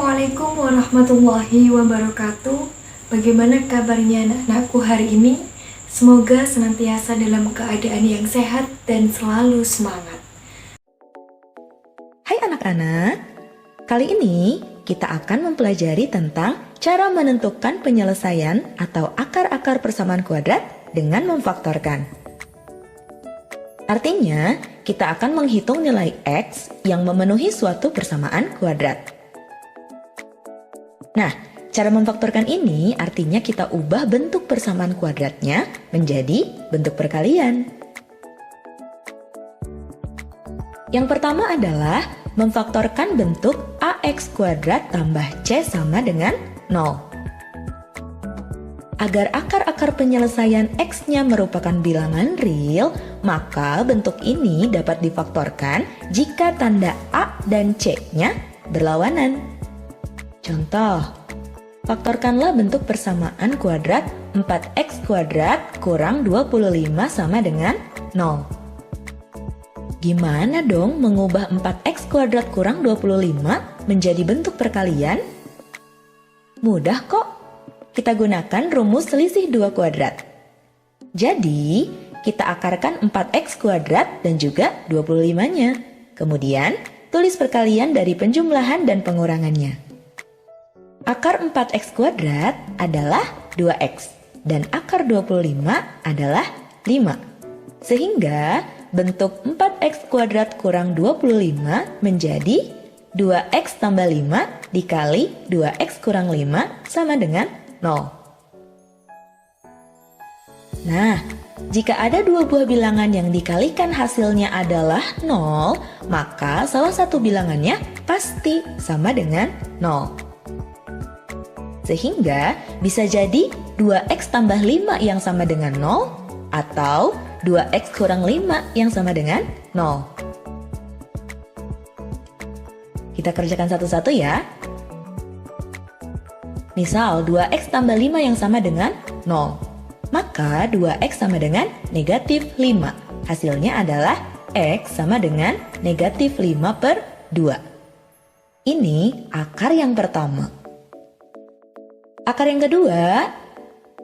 Assalamualaikum warahmatullahi wabarakatuh. Bagaimana kabarnya anak-anakku hari ini? Semoga senantiasa dalam keadaan yang sehat dan selalu semangat. Hai anak-anak, kali ini kita akan mempelajari tentang cara menentukan penyelesaian atau akar-akar persamaan kuadrat dengan memfaktorkan. Artinya, kita akan menghitung nilai X yang memenuhi suatu persamaan kuadrat. Nah, cara memfaktorkan ini artinya kita ubah bentuk persamaan kuadratnya menjadi bentuk perkalian. Yang pertama adalah memfaktorkan bentuk AX kuadrat tambah C sama dengan 0. Agar akar-akar penyelesaian X-nya merupakan bilangan real, maka bentuk ini dapat difaktorkan jika tanda A dan C-nya berlawanan. Contoh, faktorkanlah bentuk persamaan kuadrat 4x kuadrat kurang 25 sama dengan 0. Gimana dong mengubah 4x kuadrat kurang 25 menjadi bentuk perkalian? Mudah kok. Kita gunakan rumus selisih 2 kuadrat. Jadi, kita akarkan 4x kuadrat dan juga 25-nya. Kemudian, tulis perkalian dari penjumlahan dan pengurangannya. Akar 4x kuadrat adalah 2x dan akar 25 adalah 5. Sehingga bentuk 4x kuadrat kurang 25 menjadi 2x tambah 5 dikali 2x kurang 5 sama dengan 0. Nah, jika ada dua buah bilangan yang dikalikan hasilnya adalah 0, maka salah satu bilangannya pasti sama dengan 0. Sehingga bisa jadi 2x tambah 5 yang sama dengan 0 atau 2x kurang 5 yang sama dengan 0. Kita kerjakan satu-satu ya. Misal 2x tambah 5 yang sama dengan 0. Maka 2x sama dengan negatif 5. Hasilnya adalah x sama dengan negatif 5 per 2. Ini akar yang pertama. Akar yang kedua,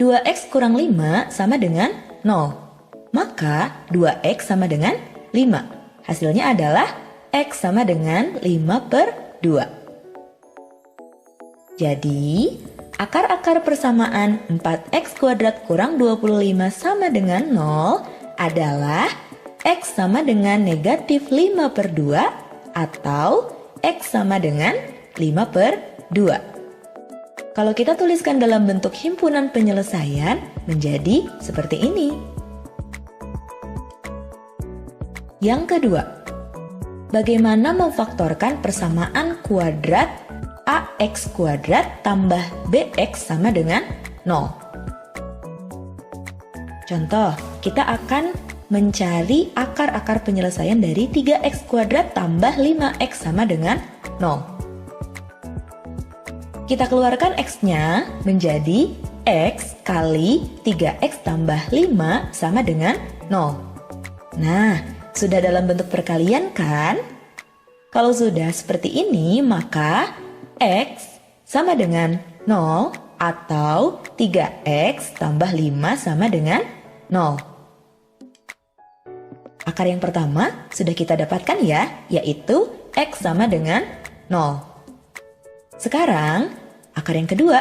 2x kurang 5 sama dengan 0. Maka 2x sama dengan 5. Hasilnya adalah x sama dengan 5 per 2. Jadi, akar-akar persamaan 4x kuadrat kurang 25 sama dengan 0 adalah x sama dengan negatif 5 per 2 atau x sama dengan 5 per 2. Kalau kita tuliskan dalam bentuk himpunan penyelesaian menjadi seperti ini. Yang kedua, bagaimana memfaktorkan persamaan kuadrat AX kuadrat tambah BX sama dengan 0? Contoh, kita akan mencari akar-akar penyelesaian dari 3x kuadrat tambah 5x sama dengan 0. Kita keluarkan x-nya menjadi x kali 3x tambah 5 sama dengan 0. Nah, sudah dalam bentuk perkalian kan? Kalau sudah seperti ini, maka x sama dengan 0 atau 3x tambah 5 sama dengan 0. Akar yang pertama sudah kita dapatkan ya, yaitu x sama dengan 0. Sekarang, akar yang kedua,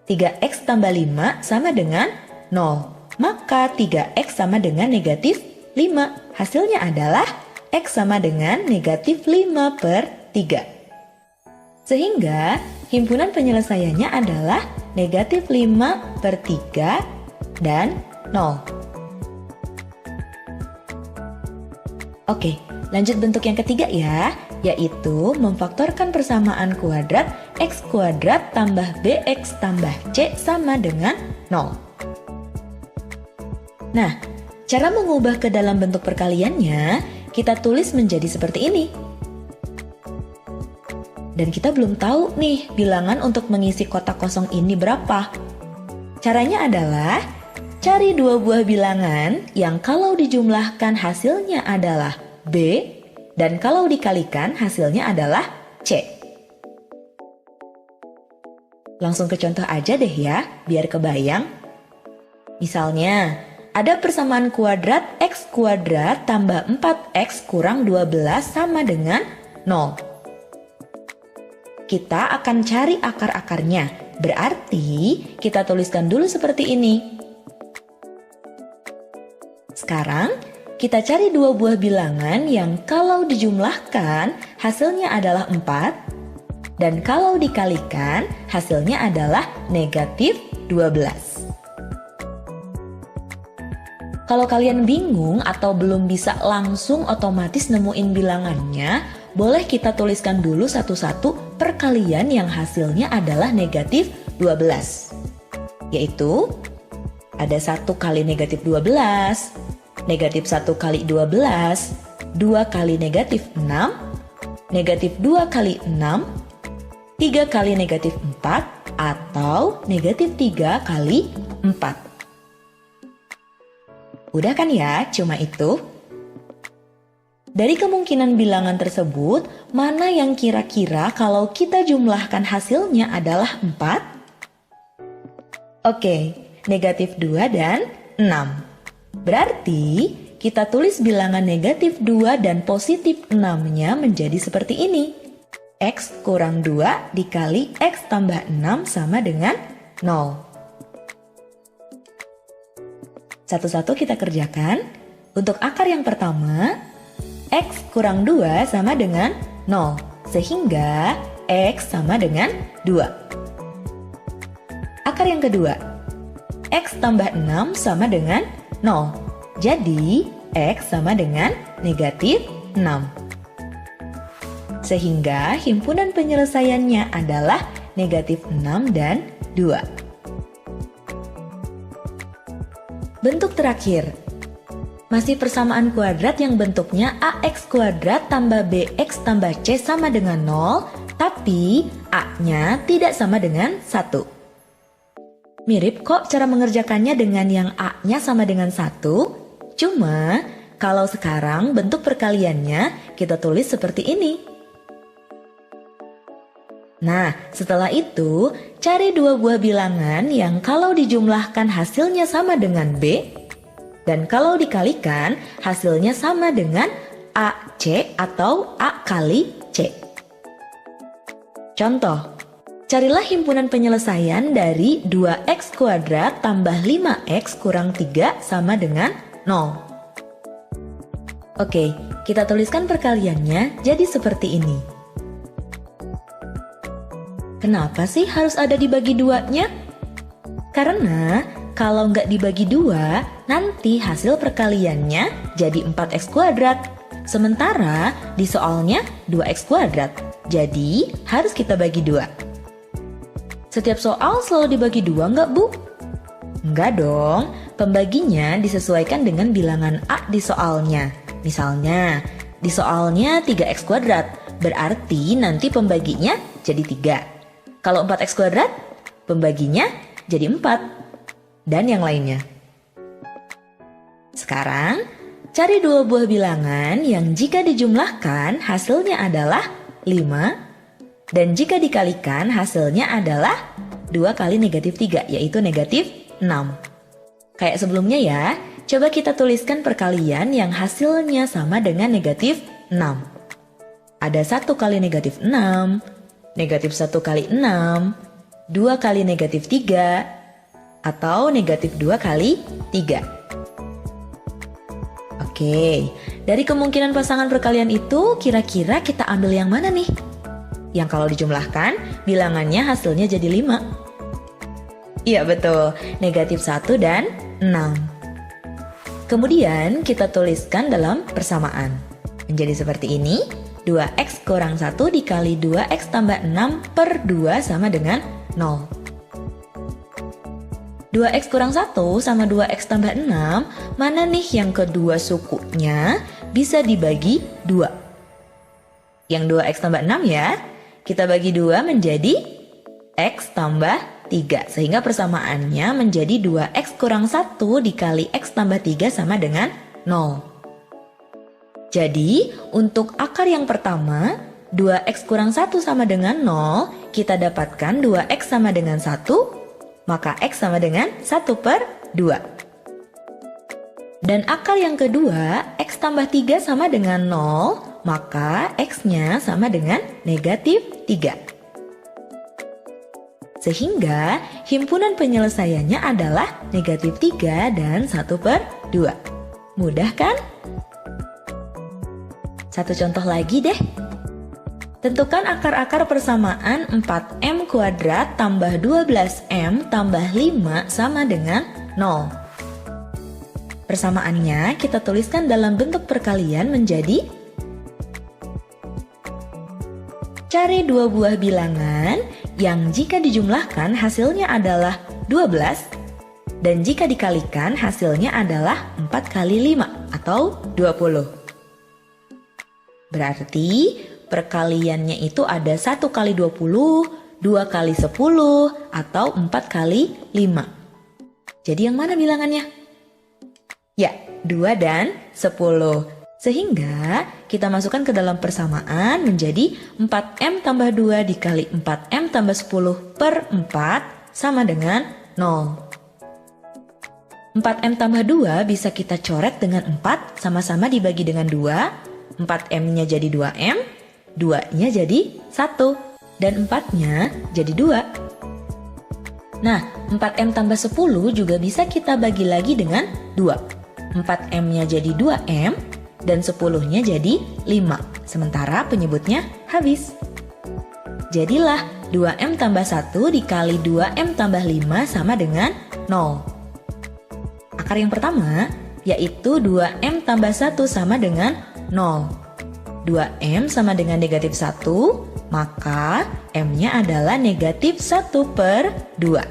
3x tambah 5 sama dengan 0. Maka 3x sama dengan negatif 5. Hasilnya adalah x sama dengan negatif 5 per 3. Sehingga, himpunan penyelesaiannya adalah negatif 5 per 3 dan 0. Oke, lanjut bentuk yang ketiga ya, yaitu memfaktorkan persamaan kuadrat x kuadrat tambah bx tambah c sama dengan 0. Nah, cara mengubah ke dalam bentuk perkaliannya, kita tulis menjadi seperti ini. Dan kita belum tahu nih bilangan untuk mengisi kotak kosong ini berapa. Caranya adalah cari dua buah bilangan yang kalau dijumlahkan hasilnya adalah B dan kalau dikalikan hasilnya adalah C. Langsung ke contoh aja deh ya, biar kebayang. Misalnya, ada persamaan kuadrat x kuadrat tambah 4x kurang 12 sama dengan 0. Kita akan cari akar-akarnya, berarti kita tuliskan dulu seperti ini. Sekarang, kita cari dua buah bilangan yang kalau dijumlahkan hasilnya adalah 4 dan kalau dikalikan hasilnya adalah negatif 12. Kalau kalian bingung atau belum bisa langsung otomatis nemuin bilangannya, boleh kita tuliskan dulu satu-satu perkalian yang hasilnya adalah negatif 12. Yaitu, ada 1 kali negatif 12, negatif 1 kali 12, 2 kali negatif 6, negatif 2 kali 6, 3 kali negatif 4, atau negatif 3 kali 4. Udah kan ya, cuma itu? Dari kemungkinan bilangan tersebut, mana yang kira-kira kalau kita jumlahkan hasilnya adalah 4? Oke, negatif 2 dan 6. Berarti kita tulis bilangan negatif 2 dan positif 6-nya menjadi seperti ini. X kurang 2 dikali X tambah 6 sama dengan 0. Satu-satu kita kerjakan. Untuk akar yang pertama, X kurang 2 sama dengan 0. Sehingga X sama dengan 2. Akar yang kedua, X tambah 6 sama dengan 0. Jadi, X sama dengan negatif 6. Sehingga himpunan penyelesaiannya adalah negatif 6 dan 2. Bentuk terakhir, masih persamaan kuadrat yang bentuknya AX kuadrat tambah BX tambah C sama dengan 0, tapi A-nya tidak sama dengan 1. Mirip kok cara mengerjakannya dengan yang A-nya sama dengan 1, cuma kalau sekarang bentuk perkaliannya kita tulis seperti ini. Nah, setelah itu, cari dua buah bilangan yang kalau dijumlahkan hasilnya sama dengan B, dan kalau dikalikan hasilnya sama dengan AC atau A kali C. Contoh, carilah himpunan penyelesaian dari 2x kuadrat tambah 5x kurang 3 sama dengan 0. Oke, kita tuliskan perkaliannya jadi seperti ini. Kenapa sih harus ada dibagi duanya? Karena kalau nggak dibagi dua, nanti hasil perkaliannya jadi 4x kuadrat. Sementara di soalnya 2x kuadrat. Jadi harus kita bagi dua. Setiap soal selalu dibagi dua nggak, Bu? Nggak dong, pembaginya disesuaikan dengan bilangan A di soalnya. Misalnya, di soalnya 3x kuadrat, berarti nanti pembaginya jadi 3. Kalau 4x kuadrat, pembaginya jadi 4. Dan yang lainnya. Sekarang, cari dua buah bilangan yang jika dijumlahkan hasilnya adalah 5. Dan jika dikalikan hasilnya adalah 2 kali negatif 3, yaitu negatif 6. Kayak sebelumnya ya, coba kita tuliskan perkalian yang hasilnya sama dengan negatif 6. Ada 1 kali negatif 6, negatif 1 kali 6, 2 kali negatif 3, atau negatif 2 kali 3. Oke, dari kemungkinan pasangan perkalian itu kira-kira kita ambil yang mana nih? Yang kalau dijumlahkan bilangannya hasilnya jadi 5. Iya betul, negatif 1 dan 6. Kemudian kita tuliskan dalam persamaan. Menjadi seperti ini. 2x kurang 1 dikali 2x tambah 6 per 2 sama dengan 0. 2x kurang 1 sama 2x tambah 6, mana nih yang kedua sukunya bisa dibagi 2? Yang 2x tambah 6 ya, kita bagi 2 menjadi x tambah 3. Sehingga persamaannya menjadi 2x kurang 1 dikali x tambah 3 sama dengan 0. Jadi, untuk akar yang pertama, 2x kurang 1 sama dengan 0, kita dapatkan 2x sama dengan 1, maka x sama dengan 1/2. Dan akar yang kedua, x tambah 3 sama dengan 0, maka x-nya sama dengan -3. Sehingga himpunan penyelesaiannya adalah -3 dan 1/2. Mudah kan? Satu contoh lagi deh. Tentukan akar-akar persamaan 4m kuadrat tambah 12m tambah 5 sama dengan 0. Persamaannya kita tuliskan dalam bentuk perkalian menjadi: cari dua buah bilangan yang jika dijumlahkan hasilnya adalah 12 dan jika dikalikan hasilnya adalah 4 kali 5 atau 20. Berarti perkaliannya itu ada 1 kali 20, 2 kali 10, atau 4 kali 5. Jadi yang mana bilangannya? Ya, 2 dan 10. Sehingga kita masukkan ke dalam persamaan menjadi 4m tambah 2 dikali 4m tambah 10 per 4 sama dengan 0. 4m tambah 2 bisa kita coret dengan 4 sama-sama dibagi dengan 2. 4m-nya jadi 2m, 2-nya jadi 1, dan 4-nya jadi 2. Nah, 4m tambah 10 juga bisa kita bagi lagi dengan 2. 4m-nya jadi 2m, dan 10-nya jadi 5. Sementara penyebutnya habis. Jadilah 2m tambah 1 dikali 2m tambah 5 sama dengan 0. Akar yang pertama yaitu 2m tambah 1 sama dengan 0. 2m sama dengan -1, maka m-nya adalah -1/2.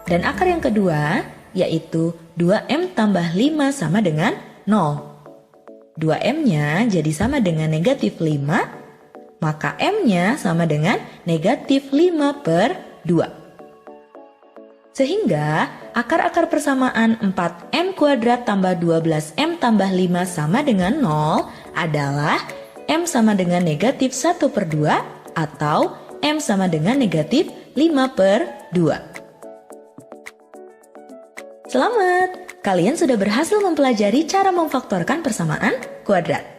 Dan akar yang kedua yaitu 2m tambah 5 sama dengan 0. 2m-nya jadi sama dengan -5, maka m-nya sama dengan -5/2. Sehingga akar-akar persamaan 4m kuadrat tambah 12m tambah 5 sama dengan 0 adalah m sama dengan -1/2 atau m sama dengan -5/2. Selamat! Kalian sudah berhasil mempelajari cara memfaktorkan persamaan kuadrat.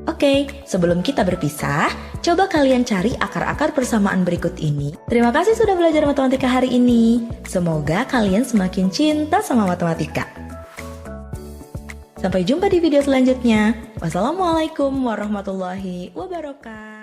Oke, sebelum kita berpisah, coba kalian cari akar-akar persamaan berikut ini. Terima kasih sudah belajar matematika hari ini. Semoga kalian semakin cinta sama matematika. Sampai jumpa di video selanjutnya. Wassalamualaikum warahmatullahi wabarakatuh.